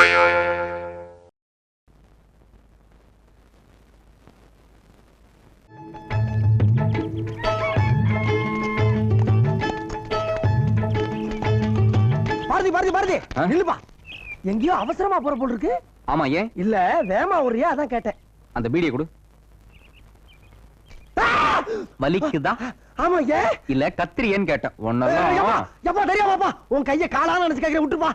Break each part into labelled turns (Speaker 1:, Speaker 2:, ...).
Speaker 1: பாரதி பாரதி பாரதி நில்லுப்பா. எங்கேயோ அவசரமா போற போல் இருக்கு.
Speaker 2: ஆமா, ஏன்
Speaker 1: இல்ல வேமா ஒரியா, அதான் கேட்டேன்.
Speaker 2: அந்த பீடியை கொடு. வலிக்குதா?
Speaker 1: ஆமா, ஏன்
Speaker 2: இல்ல கத்திரியேன்னு கேட்டேன். ஒன்னதான்
Speaker 1: தெரியாமாப்பா. உன் கைய காலான்னு நினைச்சு கேக்குற, விட்டுப்பா.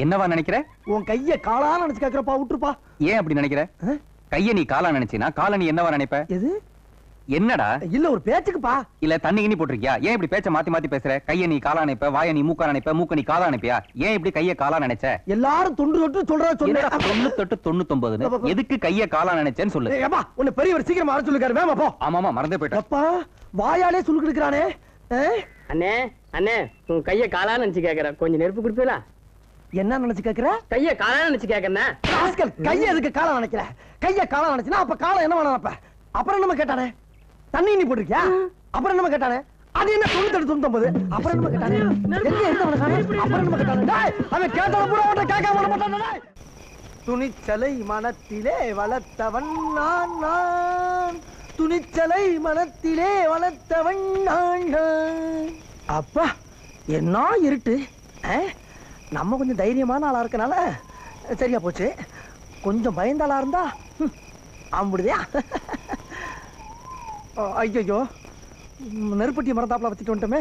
Speaker 2: என்னவா நினைக்கிற?
Speaker 1: உன் கைய காலான்னு நினைச்சு கேக்குறப்பா, விட்டுருப்பா.
Speaker 2: ஏன் அப்படி நினைக்கிற? கைய நீ காலா நினைச்சினா கால நீ என்னவா நினைப்ப?
Speaker 1: எது?
Speaker 2: என்னடா?
Speaker 1: இல்ல ஒரு பேச்சுக்குப்பா.
Speaker 2: இல்ல தண்ணி கிண்ணி போட்டிருக்கியா? ஏன் இப்படி பேச்ச மாத்தி மாத்தி பேசுற? கைய நீ காலா நினைப்ப, வாய நீ மூக்கா நினைப்ப, மூக்க நீ காலா நினைப்பியா? ஏன் இப்படி கைய காலா நினைச்ச?
Speaker 1: எல்லாரும் தொண்டு தொட்டு சொல்றத சொல்லு.
Speaker 2: 98 99 எதுக்கு கைய காலா நினைச்சேன்னு சொல்லு.
Speaker 1: ஏப்பா, உன்னை பெரியவர் சீக்கிரமா வர சொல்லுக்காரு. வேமா போ.
Speaker 2: ஆமாமா, மறந்தே போயிட்டேன்.
Speaker 1: அப்பா வாயாலே சொல்லு கிடக்குறானே.
Speaker 3: அண்ணே அண்ணே, உன் கைய காலா நினைச்சு கேக்குற, கொஞ்சம் நெருப்பு குடுப்பீங்களா?
Speaker 1: என்ன நினைச்சு கேக்குற?
Speaker 3: கைய காலா நினைச்சு கேக்குறேன்.
Speaker 1: கைய எதுக்கு காலா நினைக்கிற? கைய காலா நினைச்சுனா அப்ப காலம் என்ன நினைப்ப? அப்புறம் என்ன கேட்டானே? தண்ணி நீ போட்டிருக்கியா? அப்புறம் என்ன கேட்டானே? அது என்ன 98 99? அப்புறம் என்ன கேட்டானே? எங்க இருந்தவன காணே? அப்புறம் என்ன கேட்டானே? டேய், அவன் கேட்டத பூரா அவட்ட கேட்காம விட மாட்டானே. டேய், துணிச்சலை மனத்திலே வளர்த்தவன் நான், துணிச்சலை மனத்திலே வளர்த்தவன் நான். அப்பா என்ன இருட்டு. நம்ம கொஞ்சம் தைரியமான ஆளா இருக்கனால சரியா போச்சு. கொஞ்சம் பயந்தாளா இருந்தா ஆம்பிடுதியா? ஐயோ, நெருப்பட்டி மரத்தாப்புல வச்சுட்டு வந்துட்டோமே.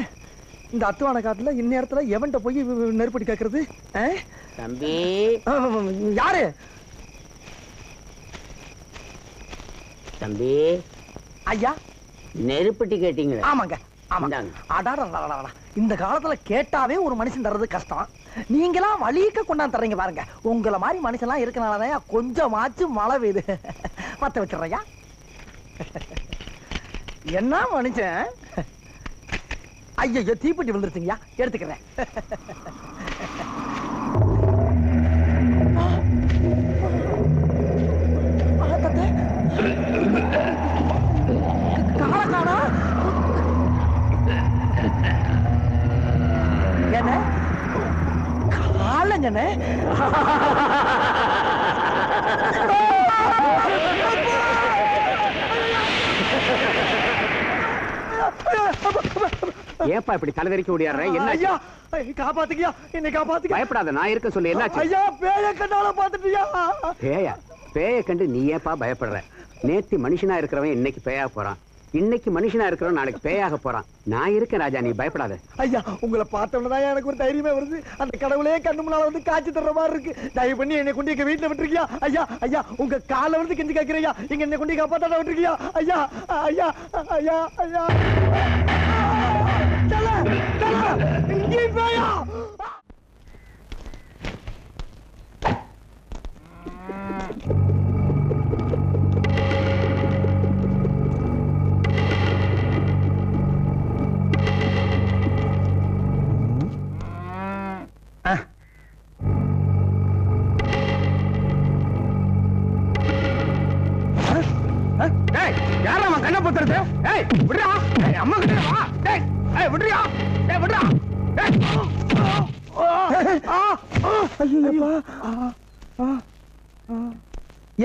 Speaker 1: இந்த அத்துவான காட்டுல இந்நேரத்துல எவன்ட்ட போய் நெருப்பட்டி கேட்கறது?
Speaker 3: தம்பி
Speaker 1: யாரு?
Speaker 3: தம்பி
Speaker 1: ஐயா,
Speaker 3: நெருப்பட்டி கேட்டீங்களா?
Speaker 1: ஆமாங்க. இந்த காலத்துல கேட்டாவே ஒரு மனுஷன் தர்றது கஷ்டம். நீங்களா வலிக்க கொண்டாந்து தர்றீங்க பாருங்க. உங்களை மாதிரி மனுஷன் எல்லாம் இருக்கனாலதான் கொஞ்சமாச்சும் மழை பெய்யுது. பத்த வச்சிடுறையா? என்ன மனுஷன்? ஐயோ, தீப்பெட்டி விழுந்துருச்சுங்கய்யா, எடுத்துக்கிறேன். காலக்கானா என்ன காலங்கண்ணே?
Speaker 3: ஏப்பா இப்படி தலைவரிக்க ஓடியாடுற? என்ன
Speaker 1: ஐயா, காப்பாத்துக்கியா, என்னை காப்பாத்துக்க.
Speaker 3: பயப்படாத, நான் இருக்க சொல்லு. என்ன
Speaker 1: ஐயா, பேய கண்டால பாத்துட்டியா?
Speaker 3: பேயா? பேய கண்டு நீ ஏப்பா பயப்படுற? நேத்து மனுஷனா இருக்கிறவன் இன்னைக்கு பேயா போறான், இன்னைக்கு மனுஷனா இருக்கிறவன் நாளைக்கு பேயாக போறான். நான் இருக்கேன் ராஜா, நீ பயப்படாத.
Speaker 1: ஐயா, உங்களை பார்த்தோம்னா எனக்கு ஒரு தைரியமே வருது. அந்த கடவுளே கண்ணு முன்னால வந்து காட்சி தர்ற மாதிரி இருக்கு. தயவு பண்ணி என்னை கொண்டு எங்க வீட்டுல விட்டுருக்கியா? ஐயா ஐயா, உங்க காலை வந்து கெஞ்சி கேட்கிறையா, இங்க என்னை கொண்டு காப்பாத்தாட விட்டுருக்கியா? ஐயா ஐயா ஐயா ஐயா, இங்கே பேயா?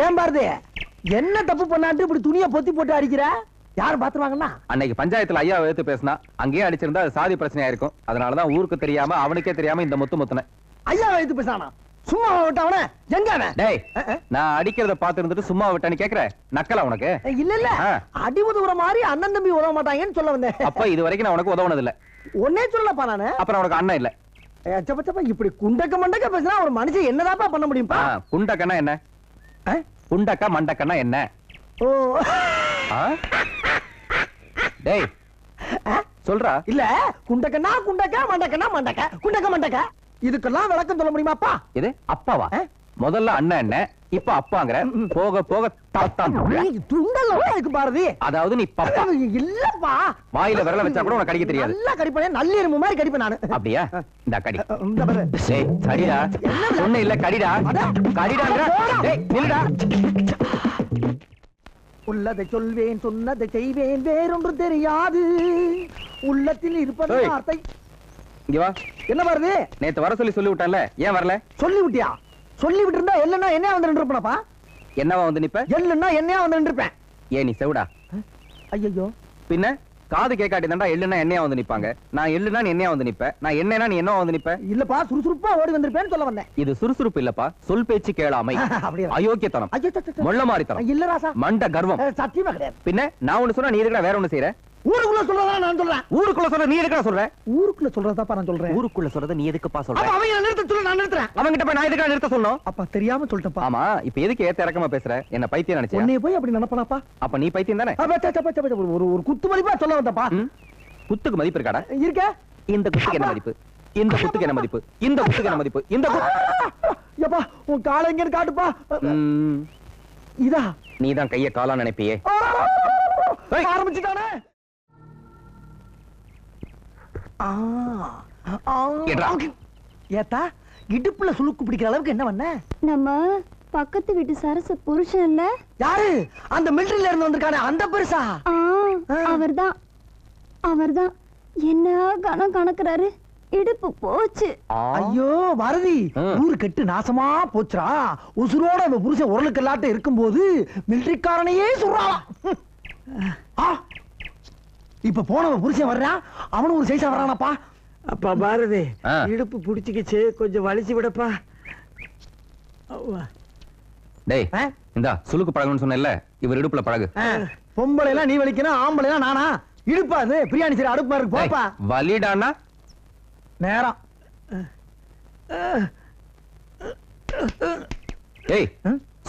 Speaker 1: ஏன் பாரதி, என்ன தப்பு பண்ணாட்டு இப்படி துணியை பொத்தி போட்டு அடிக்கிற? யாரும் பாத்துருவாங்கன்னா?
Speaker 2: அன்னைக்கு பஞ்சாயத்துல ஐயா எடுத்து பேசினா, அங்கேயே அடிச்சிருந்தா அது சாதி பிரச்சனையா இருக்கும். அதனாலதான் ஊருக்கு தெரியாம அவனுக்கே தெரியாம இந்த முத்து முத்துன.
Speaker 1: ஐயா எடுத்து பேசானா? சும்மா விட்டவன எங்க அவன்?
Speaker 2: டேய், நான் அடிக்கிறத பாத்து இருந்துட்டு சும்மா விட்டான்னு கேக்குற? நக்கலா உனக்கு?
Speaker 1: இல்ல இல்ல, அடி உதவுற மாதிரி அண்ணன் தம்பி உதவ மாட்டாங்கன்னு சொல்ல வந்தேன்.
Speaker 2: அப்ப இது வரைக்கும் நான் உனக்கு உதவுனது இல்ல.
Speaker 1: ஒன்னே சொல்லப்பா நானு.
Speaker 2: அப்புறம் உனக்கு அண்ணன் இல்ல.
Speaker 1: இப்படி குண்டக்க மண்டக்க பேசினா ஒரு மனுஷன் என்னதாப்பா பண்ண முடியும்பா?
Speaker 2: குண்டக்கன்னா என்ன? குண்டக்கா மண்டக்கன்னா என்ன?
Speaker 1: ஓ,
Speaker 2: டேய் சொல்றா.
Speaker 1: இல்ல, குண்டக்கன்னா குண்டக்க, மண்டக்கன்னா மண்டக்க, குண்டக்க மண்டக்க, இதுக்கெல்லாம் விளக்கம் சொல்ல முடியுமாப்பா?
Speaker 2: இது அப்பாவா? முதல்ல அண்ணன் என்ன, இப்ப அப்பாங்கற, போக போக தாத்தான்.
Speaker 1: துண்டல்ல இருக்கு பாரதி.
Speaker 2: அதாவது நீ பப்பா
Speaker 1: இல்லப்பா.
Speaker 2: வாயில விரல வச்சா கூட உனக்கு கடிக்க தெரியாது.
Speaker 1: நல்லா கடிப்பேன், நல்ல எறும்பு மாதிரி கடிப்பேன் நானு.
Speaker 2: அப்படியா? இந்த கடி. டேய் கடிடா. ஒண்ணு இல்ல, கடிடா. கடிடாங்கற. டேய் நில்லுடா.
Speaker 1: உள்ளதை சொல்வேன், சொன்னதை செய்வேன், வேறொன்று தெரியாது. உள்ளத்தில் இருப்பது வார்த்தை.
Speaker 2: இங்க வா.
Speaker 1: என்ன பாரதி?
Speaker 2: நேத்து வர சொல்லி விட்டான்ல, ஏன் வரல?
Speaker 1: சொல்லி விட்டியா? சொல்லி விட்டு இருந்தா எல்லுன்னா என்னையா வந்து நின்றுப்பா.
Speaker 2: என்னவா வந்து நிப்ப?
Speaker 1: எல்லுன்னா என்னையா வந்து நின்றுப்பேன்.
Speaker 2: ஏன் நீ செவிடா?
Speaker 1: ஐயோ
Speaker 2: பின்ன காது கேட்காட்டி தான்டா எள்ளுனா என்னையா வந்து நிப்பாங்க. நான் எள்ளுனா நீ என்னையா வந்து நிப்ப, நான் என்னன்னா நீ என்னவா வந்து நிப்ப.
Speaker 1: இல்லப்பா சுறுசுறுப்பா ஓடி வந்திருப்பேன்னு சொல்ல வந்தேன்.
Speaker 2: இது சுறுசுறுப்பு இல்லப்பா, சொல் பேச்சு கேளாமை,
Speaker 1: அப்படியா?
Speaker 2: அயோக்கியத்தனம்,
Speaker 1: ஐயோ
Speaker 2: மொள்ள மாறித்தனம்,
Speaker 1: இல்ல ராசா,
Speaker 2: மண்ட கர்வம்.
Speaker 1: சத்தியமா கிடையாது.
Speaker 2: பின்ன நான் ஒண்ணு சொன்னா நீ எதுக்குடா வேற ஒண்ணு செய்யற?
Speaker 1: ஊருக்குள்ள சொல்றதா நான் சொல்றேன்.
Speaker 2: ஊருக்குள்ள சொல்ற நீ எதுக்குடா சொல்ற?
Speaker 1: ஊருக்குள்ள சொல்றதாப்பா நான் சொல்றேன்.
Speaker 2: ஊருக்குள்ள சொல்றத நீ எதுக்குப்பா சொல்ற?
Speaker 1: அப்ப அவன் நிறுத்த சொல்ல நான் நிறுத்துறேன்.
Speaker 2: அவங்கிட்ட போய் நான் எதுக்குடா நிறுத்த சொல்லணும்?
Speaker 1: அப்பா தெரியாம சொல்லிட்டேன்ப்பா.
Speaker 2: ஆமா, இப்ப எதுக்கு ஏத்த இறக்கமா பேசுற? என்ன பைத்தியம் நினைச்சேன்.
Speaker 1: உன்னைய போய் அப்படி நினைப்பனாப்பா?
Speaker 2: அப்ப நீ பைத்தியம் தானே?
Speaker 1: ஒரு குத்து மதிப்பா சொல்ல வந்தப்பா.
Speaker 2: குத்துக்கு மதிப்பு இருக்காடா?
Speaker 1: இருக்க.
Speaker 2: இந்த குத்துக்கு என்ன மதிப்பு? இந்த குத்துக்கு என்ன மதிப்பு? இந்த குத்துக்கு என்ன மதிப்பு? இந்த
Speaker 1: எப்பா உன் காலை எங்கன்னு காட்டுப்பா. இதா
Speaker 2: நீ தான் கைய காலா நினைப்பியே.
Speaker 1: ஆரம்பிச்சுட்டானே. ஏத்தா இடுப்புல சுளுக்கு பிடிக்கிற அளவுக்கு என்ன பண்ண?
Speaker 4: நம்ம பக்கத்து வீட்டு சரச புருஷன் இல்ல?
Speaker 1: யாரு? அந்த மிலிட்டரியில இருந்து வந்திருக்கானே அந்த பெருசா?
Speaker 4: அவர்தான் அவர்தான். என்ன கணம் கணக்குறாரு. இடுப்பு போச்சு.
Speaker 1: ஐயோ பாரதி, ஊரு கெட்டு நாசமா போச்சுரா. உசுரோட அந்த புருஷன் உரலுக்கெல்லாட்ட இருக்கும்போது மிலிட்டரிக்காரனையே சொல்றான். இப்ப போனவன் புருஷன் வர்றான், அவனும் ஒரு சைஸா வர்றானப்பா.
Speaker 5: அப்பா பாரதி, இடுப்பு புடிச்சுக்கிச்சு, கொஞ்சம் வலிச்சு விடப்பா.
Speaker 2: டேய் இந்தா சுளுக்கு பழகுன்னு சொன்னேல்ல, இவர் இடுப்புல பழகு.
Speaker 1: பொம்பளை எல்லாம் நீ வலிக்கணும், ஆம்பளை எல்லாம் நானா? இடுப்பா அது பிரியாணி சரி அடுப்பு இருக்கு போப்பா.
Speaker 2: வலிடானா
Speaker 1: நேரம்.
Speaker 2: ஏய்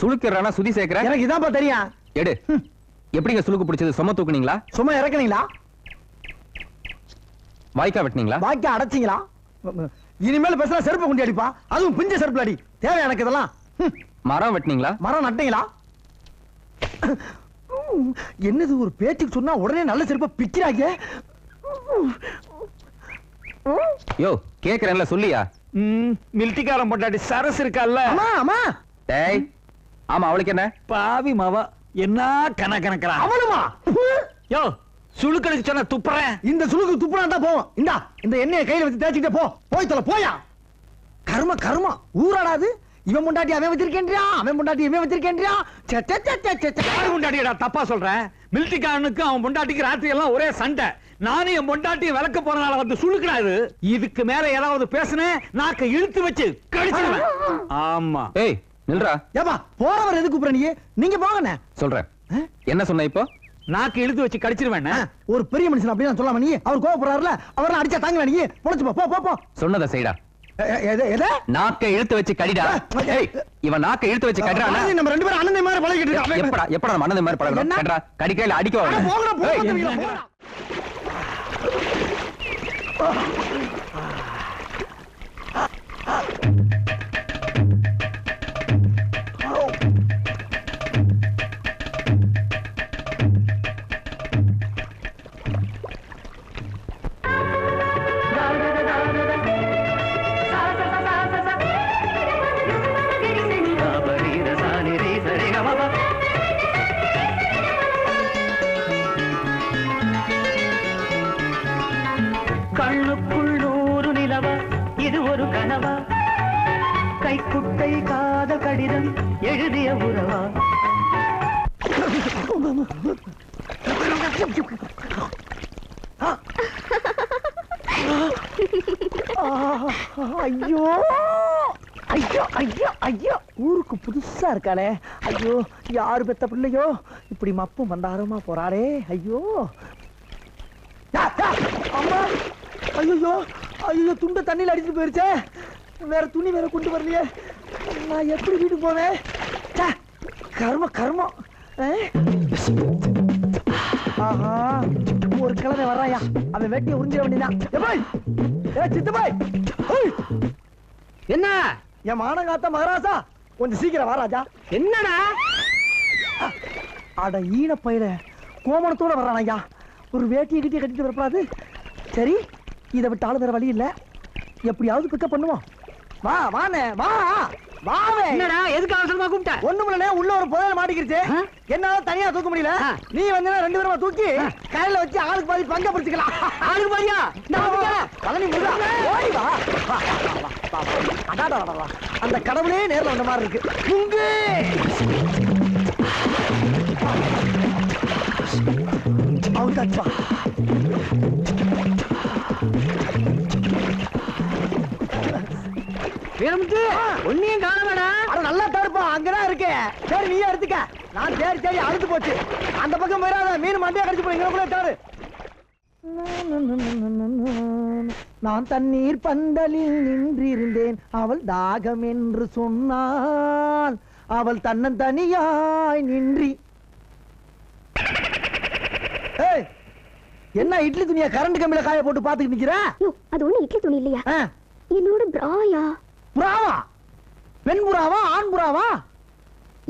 Speaker 2: சுளுக்குறானா சுதி சேர்க்கற?
Speaker 1: எனக்கு இதான்ப்பா தெரியும்.
Speaker 2: எடு. எப்படிங்க சுளுக்கு பிடிச்சது? சும்மா தூக்குனீங்களா?
Speaker 1: சும்மா இறக்குனீங்களா?
Speaker 2: வாய்க்கா வெட்டினீங்களா?
Speaker 1: வாய்க்கா அடைச்சிங்களா? இனிமேல் பேசுனா செருப்பு கொண்டு அடிப்பா, அதுவும் பிஞ்ச செருப்பு அடி. தேவை எனக்கு இதெல்லாம்.
Speaker 2: மரம் வெட்டினீங்களா?
Speaker 1: மரம் நட்டீங்களா? என்னது ஒரு பேச்சுக்கு சொன்னா உடனே நல்ல செருப்பை பிக்கிறாங்க.
Speaker 2: யோ கேக்குறேன்ல சொல்லியா?
Speaker 5: மிலிட்டிக்காரன் பொண்டாட்டி சரஸ் இருக்கால்ல?
Speaker 1: ஆமா ஆமா.
Speaker 2: டேய் ஆமா, அவளுக்கு என்ன?
Speaker 5: பாவி மாவா, என்ன கணக்கணக்கிறா
Speaker 1: அவளுமா?
Speaker 5: யோ சுளுக்கடிச்சு சொன்ன துப்புறேன்.
Speaker 1: இந்த சுளுக்கு துப்புனா தான் போவோம். இந்தா இந்த எண்ணெயை கையில வச்சு தேய்ச்சிட்டே போ. போய் தொலை போயா. கர்ம கர்ம ஊராடாது. இவன் முண்டாட்டி அவன் வச்சிருக்கேன்றியா, அவன் முண்டாட்டி இவன் வச்சிருக்கேன்றியா.
Speaker 5: முண்டாட்டியடா தப்பா சொல்றேன். மிலிட்டிக்காரனுக்கு அவன் முண்டாட்டிக்கு ராத்திரி எல்லாம் ஒரே சண்டை. நானும் என் முண்டாட்டியை விளக்க போறனால வந்து சுளுக்குறாரு. இதுக்கு மேல ஏதாவது பேசுனேன் நாக்க இழுத்து வச்சு கடிச்சிடுவேன். ஆமா.
Speaker 2: ஏய் நில்றா.
Speaker 1: ஏப்பா போறவர் எதுக்கு கூப்பிடுற நீ? நீங்க போங்கண்ணே.
Speaker 2: சொல்றேன். என்ன சொன்ன இப்போ?
Speaker 5: நாக்கு இழுத்து வச்சு கடிச்சிருவேன்.
Speaker 1: ஒரு பெரிய மனுஷன் அப்படி நான் சொல்லாம நீ அவர் கோவப்படுறாருல, அவரெல்லாம் அடிச்சா தாங்க நீ பொழைச்சு போ போ போ.
Speaker 2: சொன்னதை செய்டா. நாக்க இழுத்து வச்சு கடிடா. இவன் நாக்க இழுத்து வச்சு கடிறானா?
Speaker 1: நம்ம ரெண்டு பேரும் அண்ணன் மாதிரி பழகிட்டு இருக்கோம்.
Speaker 2: எப்படா எப்படா நம்ம அண்ணன் மாதிரி பழகுறோம்? கடிறா கடிக்கையில அடிக்க வர.
Speaker 1: போங்கடா போங்கடா.
Speaker 6: கண்ணுக்குள் நூறு நிலவா, இது ஒரு கனவா? கைக்குட்டை காதல் கடிதம் எழுதிய உறவா?
Speaker 1: ஐயோ ஐயோ ஐயோ ஐயோ, ஊருக்கு புதுசா இருக்காளே. ஐயோ யாரு பெத்த பிள்ளையோ இப்படி மப்பு மந்தாரமா போறாரே. ஐயோ அம்மா. ஐயோ ஐயோ, துண்டு தண்ணியில் அடிச்சுட்டு போயிருச்சே. வேற துணி வேற கொண்டு வரலையே. நான் எப்படி வீட்டுக்கு போவேன்? கர்ம கர்மம். ஆஹா, ஒரு கிழமை வர்றாயா, அவன் வெட்டி உறிஞ்சிட வேண்டியதான். சித்தபாய்
Speaker 5: என்ன
Speaker 1: என் மானங்காத்த மகாராஜா, கொஞ்சம் சீக்கிரம் வாராஜா.
Speaker 5: என்னடா?
Speaker 1: அட ஈன பயிர கோமணத்தோட வர்றான் ஐயா. ஒரு வேட்டியை கிட்டிய கட்டிட்டு வரப்படாது. சரி, இதை விட்டாலும் வேற வழி இல்ல. எப்படியாவது பிக்கப் பண்ணுவோம். வா வானே வா. வாவே.
Speaker 5: என்னடா எதுக்கு அவசரமா கூப்பிட்ட?
Speaker 1: ஒண்ணுமில்ல, உள்ள ஒரு புதையல் மாட்டிக்கிருச்சு. என்னால தனியா தூக்க முடியல. நீ வந்து ரெண்டு பேரும் தூக்கி கையில வச்சு ஆளுக்கு பாதி பங்க பிடிச்சுக்கலாம்.
Speaker 5: ஆளுக்கு பாதியா?
Speaker 1: பழனி முருகா ஓடி வா. அடாடா, அந்த கடவுளே நேர்ல வந்த மாதிரி இருக்கு. நுங்கு அவுத்தாச்சுப்பா.
Speaker 3: வீரமுத்து ஒன்னையும் காணமாடா.
Speaker 1: அது நல்லா தடுப்பா, அங்கதான் இருக்கு. சரி நீயே எடுத்துக்க. நான் சரி அழுத்து போச்சு. அந்த பக்கம் போயிடாத, மீன் மண்டையா கடிச்சு போறீங்க. தாரு. நான் தண்ணீர் பந்தலில் நின்றிருந்தேன், அவள் தாகம் என்று சொன்னாள், அவள் தன்னந்தனியாய் நின்றி. ஏய், என்ன இட்லி துணியா கரண்ட் கம்பியில காய போட்டு பாத்துக்கிட்டு நிக்கிற?
Speaker 4: அது ஒண்ணு இட்லி துணி இல்லையா? என்னோட பிராயா.
Speaker 1: புறாவா? பெண் புறாவா ஆண் புறாவா?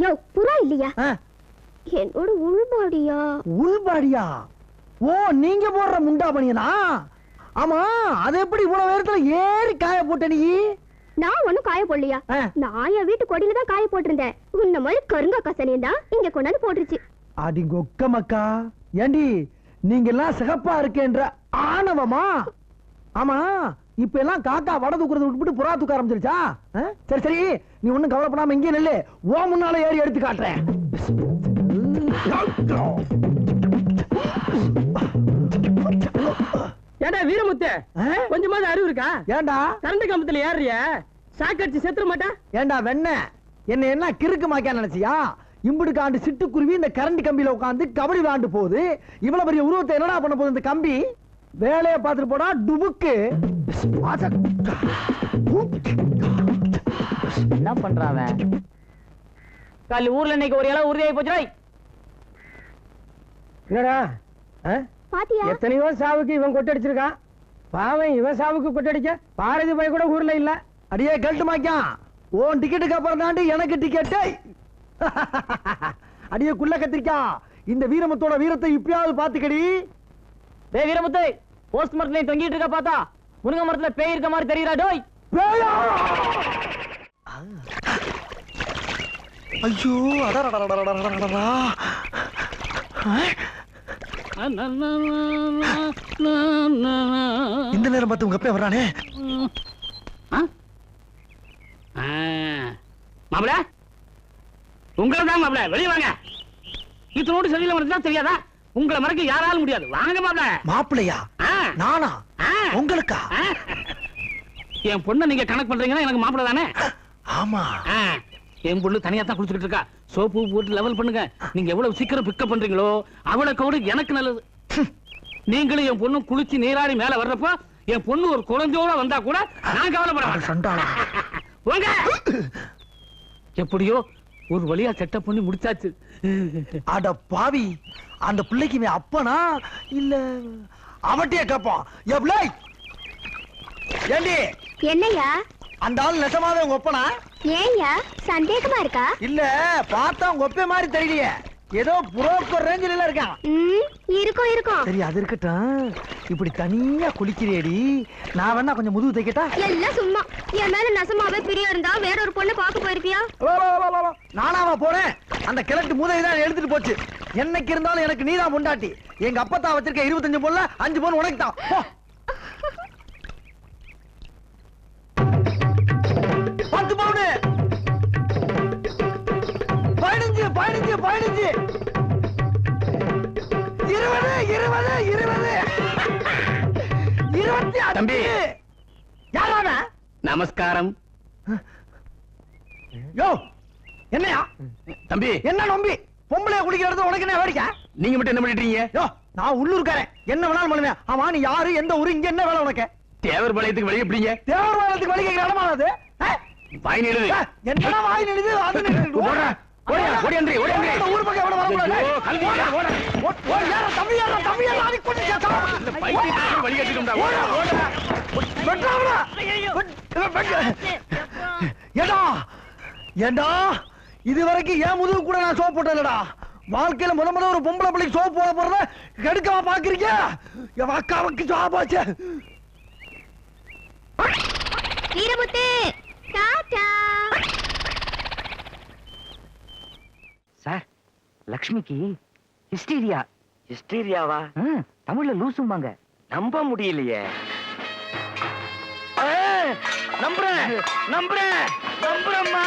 Speaker 4: யோ, புறா இல்லையா, என்னோட உள்பாடியா.
Speaker 1: உள்பாடியா? ஓ, நீங்க போடுற முண்டா பனியனா? ஆமா, அது எப்படி இவ்வளவு நேரத்துல ஏறி காய போட்ட நீ?
Speaker 4: நான் ஒண்ணும் காய போடலையா, நான் என் வீட்டு கொடியில தான் காய போட்டிருந்தேன். உன்ன மாதிரி கருங்கா கசனையும் தான் இங்க கொண்டாந்து போட்டுருச்சு.
Speaker 1: அடி கொக்க மக்கா, ஏண்டி நீங்க எல்லாம் சிகப்பா இருக்கேன்ற ஆணவமா? ஆமா, இப்ப எல்லாம் காக்கா வட தூக்குறத விட்டுட்டு புறா தூக்க ஆரம்பிச்சிருச்சா? சரி சரி, நீ ஒண்ணும் கவலைப்படாம இங்கே நெல்லு, ஓ முன்னால ஏறி எடுத்து காட்டுறேன்.
Speaker 7: ஏண்டா வீரமுத்து, கொஞ்சமாவது அறிவு இருக்கா?
Speaker 1: ஏண்டா
Speaker 7: கரண்ட் கம்பத்துல ஏறிய சாக்கடிச்சு செத்துற மாட்டா?
Speaker 1: ஏண்டா வெண்ண, என்ன கிறுக்கு மாக்கியா நினைச்சியா? இம்புடுக்கு ஆண்டு சிட்டுக்குருவி இந்த கரண்ட் கம்பியில உட்காந்து கபடி விளையாண்டு போகுது. இவ்வளவு பெரிய உருவத்தை என்னடா பண்ண போகுது இந்த கம்பி? வேலையை பார்த்துட்டு போடா டுபுக்கு.
Speaker 7: என்ன பண்றான் காலி? ஊர்ல இன்னைக்கு ஒரு இளவு உறுதியாகி போச்சு.
Speaker 1: என்னடா
Speaker 4: பாத்தியா?
Speaker 1: எத்தனையோ சாவுக்கு இவன் கொட்டடிச்சிருக்கான். பாவன் இவன் சாவுக்கு கொட்டடிக்க பாரதி போய் கூட ஊர்ல இல்ல. அடியே கழட்டு மாக்கான், ஓன் டிக்கெட்டுக்கு அப்புறம் தாண்டி எனக்கு டிக்கெட்டு. அடியே குள்ள கத்திரிக்கா, இந்த வீரமுத்தோட வீரத்தை இப்பயாவது பாத்துக்கடி.
Speaker 7: டேய் வீரமுத்து, போஸ்ட் மரத்துல தொங்கிட்டு இருக்க பார்த்தா முருங்கை மரத்துல பேய் இருக்க மாதிரி தெரியுறா? டோய்
Speaker 1: பேயா? ஐயோ, அடடடடடடடடடா. இந்த நேரம் பார்த்து உங்க அப்பா வர்றானே.
Speaker 7: மாப்பிள, உங்களை தான் மாப்பிள, வெளியே வாங்க. இத்தனோடு சரியில்லை மனசுதான் தெரியாதா? உங்களை மறக்க யாராலும் முடியாது. வாங்க மாப்பிள.
Speaker 1: மாப்பிள்ளையா? நானா? உங்களுக்கா?
Speaker 7: என் பொண்ணை நீங்க கணக்கு பண்றீங்கன்னா எனக்கு மாப்பிள தானே?
Speaker 1: ஆமா.
Speaker 7: என் பொண்ணு தனியா தான் குளிச்சுக்கிட்டு இருக்கா. சோப்பு போட்டு லெவல் பண்ணுங்க. நீங்க எவ்வளவு சீக்கிரம் பிக்கப் பண்றீங்களோ அவளுக்கு எனக்கு நல்லது. நீங்களும் என் பொண்ணு குளிச்சு நீராடி மேல வர்றப்ப என் பொண்ணு ஒரு குழந்தையோட வந்தா கூட நான் கவலைப்பட. எப்படியோ ஒரு வழியா செட்டப் பண்ணி முடிச்சாச்சு.
Speaker 1: அட பாவி, அந்த பிள்ளைக்கு அப்பனா இல்ல அவட்டையே கேட்பான். ஏண்டி
Speaker 4: என்னையா?
Speaker 1: அந்த ஆள் நெசமாவே உங்க ஒப்பனா?
Speaker 4: ஏன்யா சந்தேகமா இருக்கா?
Speaker 1: இல்ல, பார்த்தா உங்க ஒப்பே மாதிரி தெரியலையே. ஏதோ புரோக்கர் ரேஞ்சில இருக்கான்.
Speaker 4: இருக்கும் இருக்கும்.
Speaker 1: சரி, அது இருக்கட்டும். இப்படி தனியா குளிக்கிறேடி, நான் வேணா கொஞ்சம் முதுகு தைக்கட்டா?
Speaker 4: எல்லாம் சும்மா. என் மேல நசமாவே பிரியா இருந்தா வேற ஒரு பொண்ணு பாக்க போயிருப்பியா?
Speaker 1: நானாவா போறேன்? அந்த கிழட்டு மூதை தான் எடுத்துட்டு போச்சு. என்னைக்கு இருந்தாலும் எனக்கு நீதான் பொண்டாட்டி. எங்க அப்பா வச்சிருக்க 25 பொண்ணு 5 பொண்ணு உனக்கு தான். 10 பவுன் 15 15 15 20
Speaker 3: தம்பி.
Speaker 1: யாரான?
Speaker 3: நமஸ்காரம்.
Speaker 1: யோ, என்னையா
Speaker 3: தம்பி,
Speaker 1: என்ன நம்பி பொம்பளைய குளிக்கிறது உனக்கு என்ன வேடிக்கை?
Speaker 3: நீங்க மட்டும் என்ன பண்ணிட்டீங்க?
Speaker 1: யோ, நான் உள்ளூர்காரன், என்ன வேணாலும் பண்ணுவேன். ஆமா, நீ யாரு, எந்த ஊரு, இங்க என்ன வேலை உனக்கு?
Speaker 3: தேவர் பாளையத்துக்கு வழி எப்படிங்க?
Speaker 1: தேவர் பாளையத்துக்கு வழி கேட்கிற இடமானது?
Speaker 3: வாய் நிடுது.
Speaker 1: என்னடா வாய் நிடுது? அது நிடுது.
Speaker 3: ஓடியன்றி.
Speaker 1: ஊர் பக்கம் எவ்வளவு வரக்கூடாது?
Speaker 3: ஐயோ, கல்வி ஓட.
Speaker 1: ஏற தம்பி, ஏற அடி கொண்டு கேட்டா.
Speaker 3: வழி கட்டிட்டோம்டா.
Speaker 1: ஏண்டா இது வரைக்கும் ஏன் முதுகு கூட நான் சோப் போட்டலடா. வாழ்க்கையில முத ஒரு பொம்பளை பிள்ளைக்கு சோப் போட போறத கெடுக்கவா பாக்குறீங்க? என் அக்காவுக்கு ஜாப் ஆச்சு.
Speaker 4: வீரமுத்து டாடா.
Speaker 8: சார், லக்ஷ்மிக்கு ஹிஸ்டீரியா. ஹிஸ்டீரியாவா? தமிழ்ல லூசும்பாங்க. நம்ப முடியலையே.
Speaker 1: நம்புறேன்.
Speaker 8: நம்புறேன் நம்புறேம்மா